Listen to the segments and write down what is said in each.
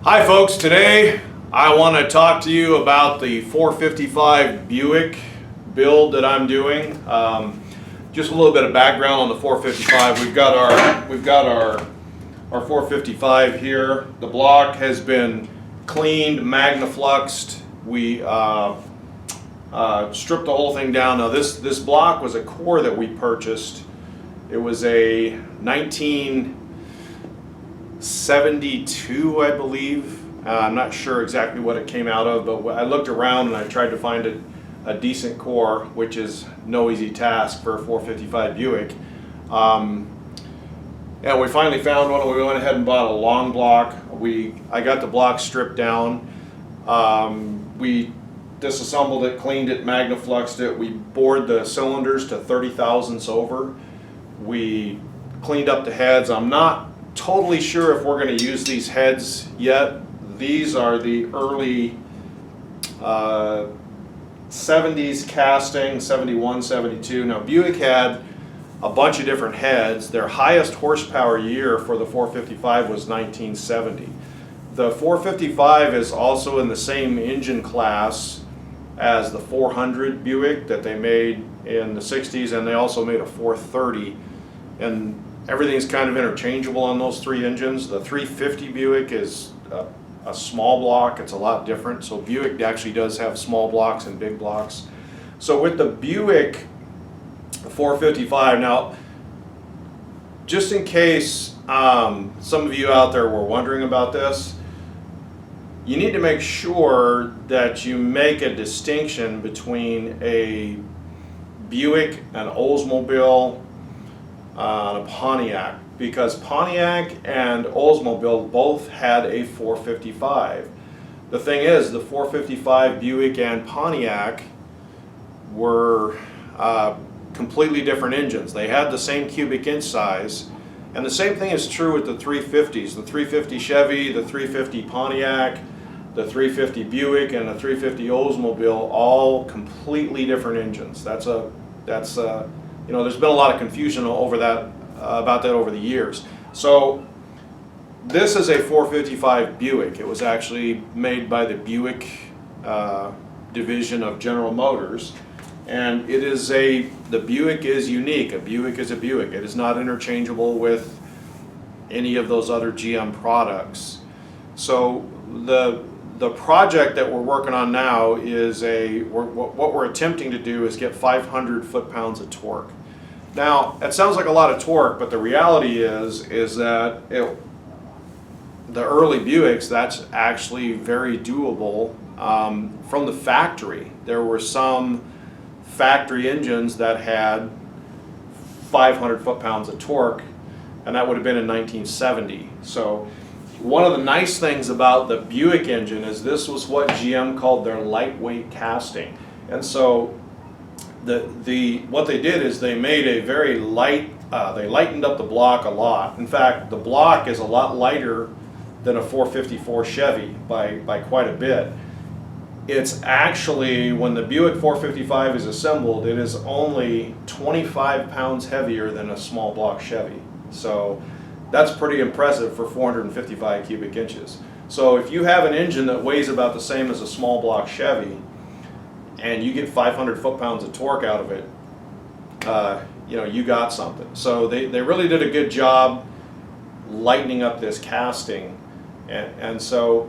Hi folks, today I want to talk to you about the 455 Buick build that I'm doing. Just a little bit of background on the 455. We've got our 455 here. The block has been cleaned, magnafluxed. We stripped the whole thing down. Now this block was a core that we purchased. It was a 1972, I believe. I'm not sure exactly what it came out of, but I looked around and I tried to find a decent core, which is no easy task for a 455 Buick. And we finally found one. We went ahead and bought a long block. I got the block stripped down. We disassembled it, cleaned it, magnafluxed it. We bored the cylinders to 30 thousandths over. We cleaned up the heads. I'm not totally sure if we're going to use these heads yet. These are the early 70s casting, 71, 72. Now Buick had a bunch of different heads. Their highest horsepower year for the 455 was 1970. The 455 is also in the same engine class as the 400 Buick that they made in the 60s, and they also made a 430. And everything's kind of interchangeable on those three engines. The 350 Buick is a small block. It's a lot different. So Buick actually does have small blocks and big blocks. So with the Buick 455, now just in case some of you out there were wondering about this, you need to make sure that you make a distinction between a Buick, an Oldsmobile, a Pontiac, because Pontiac and Oldsmobile both had a 455. The thing is, the 455 Buick and Pontiac were completely different engines. They had the same cubic inch size, and the same thing is true with the 350s. The 350 Chevy, the 350 Pontiac, the 350 Buick, and the 350 Oldsmobile, all completely different engines. You know, there's been a lot of confusion over that, about that over the years. So this is a 455 Buick. It was actually made by the Buick division of General Motors, and the Buick is unique. A Buick is a Buick. It is not interchangeable with any of those other GM products. So the project that we're working on now is what we're attempting to do is get 500 foot-pounds of torque. Now, that sounds like a lot of torque, but the reality is that the early Buicks, that's actually very doable from the factory. There were some factory engines that had 500 foot-pounds of torque, and that would have been in 1970. So one of the nice things about the Buick engine is this was what GM called their lightweight casting. And so what they did is they made a very light, they lightened up the block a lot. In fact, the block is a lot lighter than a 454 Chevy by quite a bit. It's actually, when the Buick 455 is assembled, it is only 25 pounds heavier than a small block Chevy. So that's pretty impressive for 455 cubic inches. So if you have an engine that weighs about the same as a small block Chevy, and you get 500 foot-pounds of torque out of it, you know, you got something. So they really did a good job lightening up this casting. And so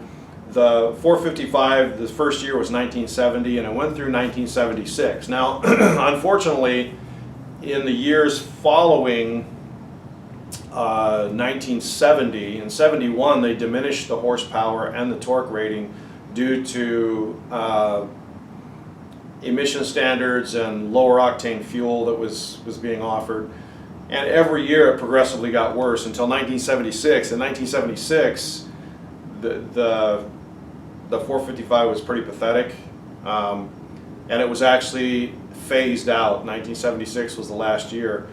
the 455, the first year was 1970, and it went through 1976. Now, unfortunately, in the years following 1970 and 71, they diminished the horsepower and the torque rating due to emission standards and lower octane fuel that was being offered. And every year it progressively got worse until 1976. In 1976, the 455 was pretty pathetic, and it was actually phased out. 1976 was the last year.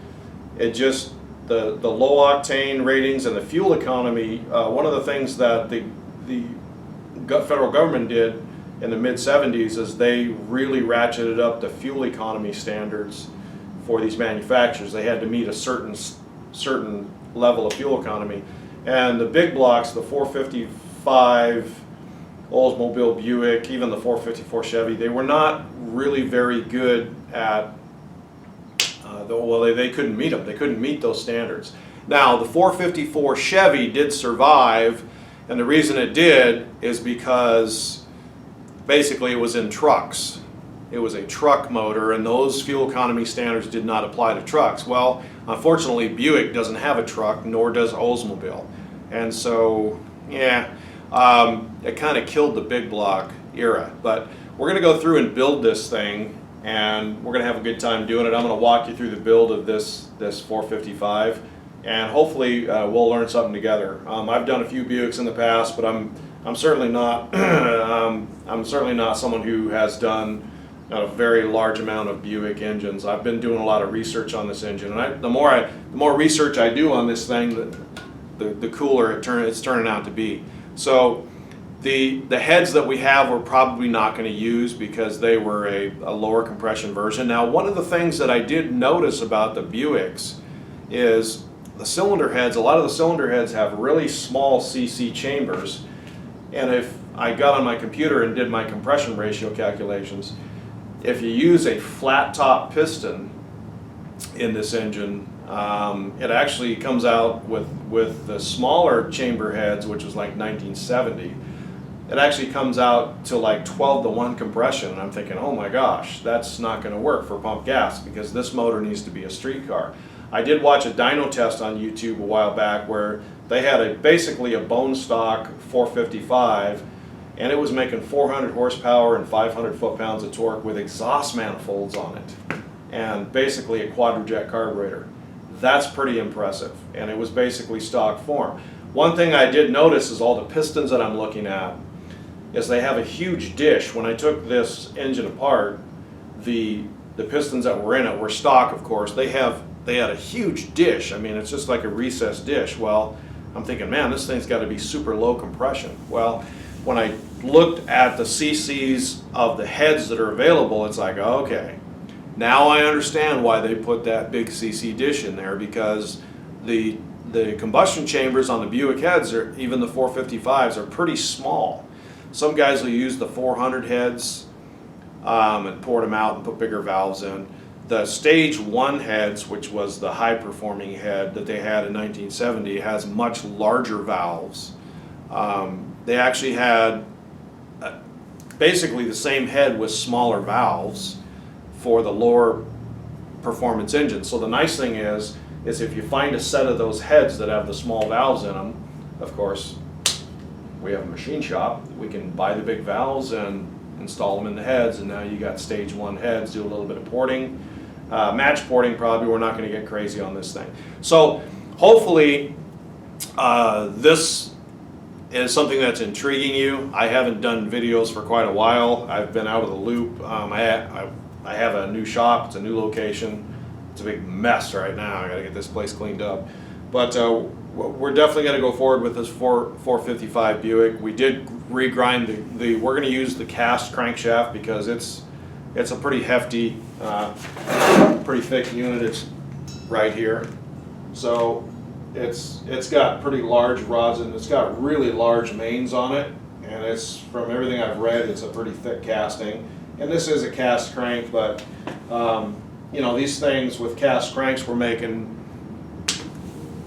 It just, the low octane ratings and the fuel economy, one of the things that the federal government did in the mid-70s is they really ratcheted up the fuel economy standards for these manufacturers. They had to meet a certain level of fuel economy. And the big blocks, the 455 Oldsmobile Buick, even the 454 Chevy, they were not really very good at, well, they couldn't meet them. They couldn't meet those standards. Now, the 454 Chevy did survive, and the reason it did is because basically it was in trucks. It was a truck motor, and those fuel economy standards did not apply to trucks. Well, unfortunately, Buick doesn't have a truck, nor does Oldsmobile. And so, yeah, it kind of killed the big block era. But we're going to go through and build this thing, and we're going to have a good time doing it. I'm going to walk you through the build of this 455, and hopefully we'll learn something together. I've done a few Buicks in the past, but I'm certainly not I'm certainly not someone who has done a very large amount of Buick engines. I've been doing a lot of research on this engine, and the more research I do on this thing, the cooler it's turning out to be. So the heads that we have we're probably not going to use because they were a lower compression version. Now, one of the things that I did notice about the Buicks is the cylinder heads. A lot of the cylinder heads have really small CC chambers, and if I got on my computer and did my compression ratio calculations, if you use a flat top piston in this engine, it actually comes out with the smaller chamber heads, which was like 1970. It actually comes out to like 12-to-1 compression, and I'm thinking, oh my gosh, that's not going to work for pump gas because this motor needs to be a street car. I did watch a dyno test on YouTube a while back where they had basically a bone stock 455, and it was making 400 horsepower and 500 foot-pounds of torque with exhaust manifolds on it, and basically a quadrajet carburetor. That's pretty impressive, and it was basically stock form. One thing I did notice is all the pistons that I'm looking at is they have a huge dish. When I took this engine apart, the pistons that were in it were stock, of course. They had a huge dish. I mean, it's just like a recessed dish. Well, I'm thinking, man, this thing's got to be super low compression. Well, when I looked at the CCs of the heads that are available, it's like, okay, now I understand why they put that big CC dish in there, because the combustion chambers on the Buick heads, even the 455s, are pretty small. Some guys will use the 400 heads and port them out and put bigger valves in. The stage 1 heads, which was the high performing head that they had in 1970, has much larger valves. They actually had basically the same head with smaller valves for the lower performance engine. So the nice thing is if you find a set of those heads that have the small valves in them, of course, we have a machine shop, we can buy the big valves and install them in the heads, and now you got stage 1 heads, do a little bit of porting. Match porting probably, we're not going to get crazy on this thing. So hopefully this is something that's intriguing you. I haven't done videos for quite a while. I've been out of the loop. I have a new shop, it's a new location. It's a big mess right now. I got to get this place cleaned up. But we're definitely going to go forward with this 455 Buick. We did regrind we're going to use the cast crankshaft because it's a pretty hefty, pretty thick unit. It's right here. So it's got pretty large rods, and it's got really large mains on it, and it's, from everything I've read, it's a pretty thick casting. And this is a cast crank, but you know, these things with cast cranks were making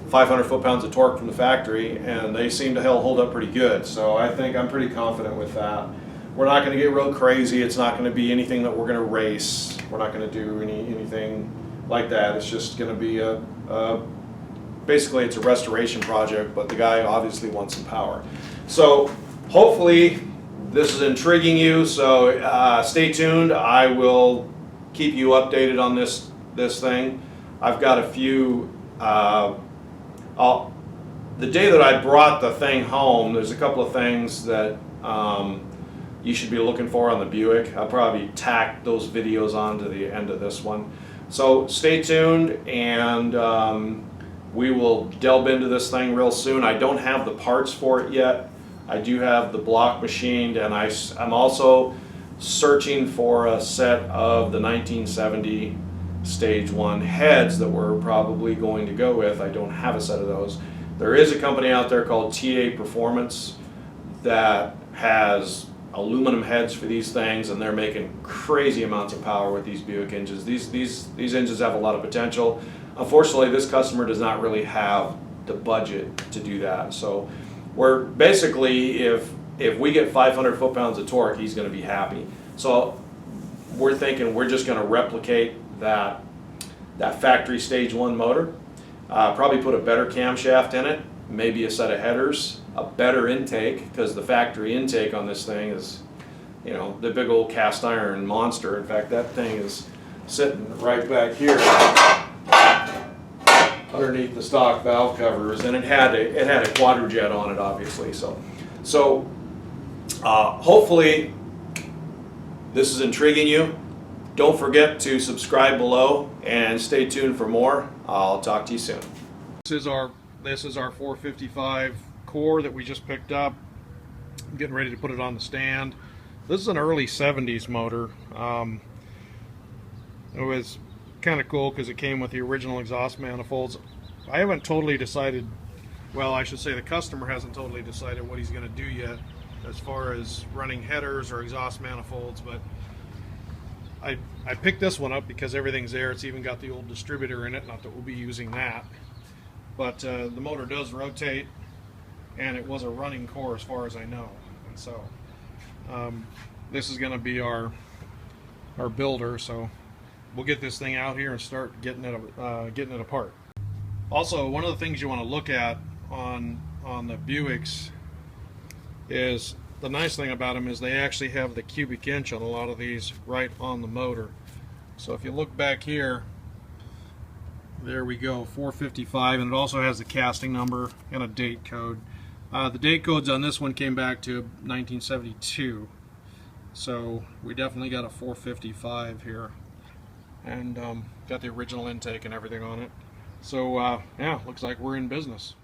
500 foot-pounds of torque from the factory, and they seem to hold up pretty good. So I think I'm pretty confident with that. We're not going to get real crazy. It's not going to be anything that we're going to race. We're not going to do anything like that. It's just going to be basically it's a restoration project, but the guy obviously wants some power. So hopefully this is intriguing you. So stay tuned. I will keep you updated on this thing. I've got a few. The day that I brought the thing home, there's a couple of things that you should be looking for on the Buick. I'll probably tack those videos onto the end of this one. So stay tuned, and we will delve into this thing real soon. I don't have the parts for it yet. I do have the block machined, and I'm also searching for a set of the 1970 Stage 1 heads that we're probably going to go with. I don't have a set of those. There is a company out there called TA Performance that has aluminum heads for these things, and they're making crazy amounts of power with these Buick engines. These engines have a lot of potential. Unfortunately, this customer does not really have the budget to do that. So we're basically, if we get 500 foot-pounds of torque, he's going to be happy. So we're thinking we're just going to replicate that factory stage 1 motor, probably put a better camshaft in it, maybe a set of headers, a better intake, because the factory intake on this thing is, you know, the big old cast iron monster. In fact, that thing is sitting right back here underneath the stock valve covers, and it had a quadrujet on it, obviously. So hopefully this is intriguing you. Don't forget to subscribe below and stay tuned for more. I'll talk to you soon. This is our 455 core that we just picked up. I'm getting ready to put it on the stand. This is an early 70s motor. It was kind of cool because it came with the original exhaust manifolds. I haven't totally decided, well, I should say the customer hasn't totally decided what he's going to do yet as far as running headers or exhaust manifolds, but I picked this one up because everything's there. It's even got the old distributor in it, not that we'll be using that. But the motor does rotate, and it was a running core as far as I know. And so this is going to be our builder, so we'll get this thing out here and start getting it apart. Also, one of the things you want to look at on the Buicks is, the nice thing about them is they actually have the cubic inch on a lot of these right on the motor. So if you look back here, there we go, 455, and it also has the casting number and a date code. The date codes on this one came back to 1972, so we definitely got a 455 here, and got the original intake and everything on it. So yeah, looks like we're in business.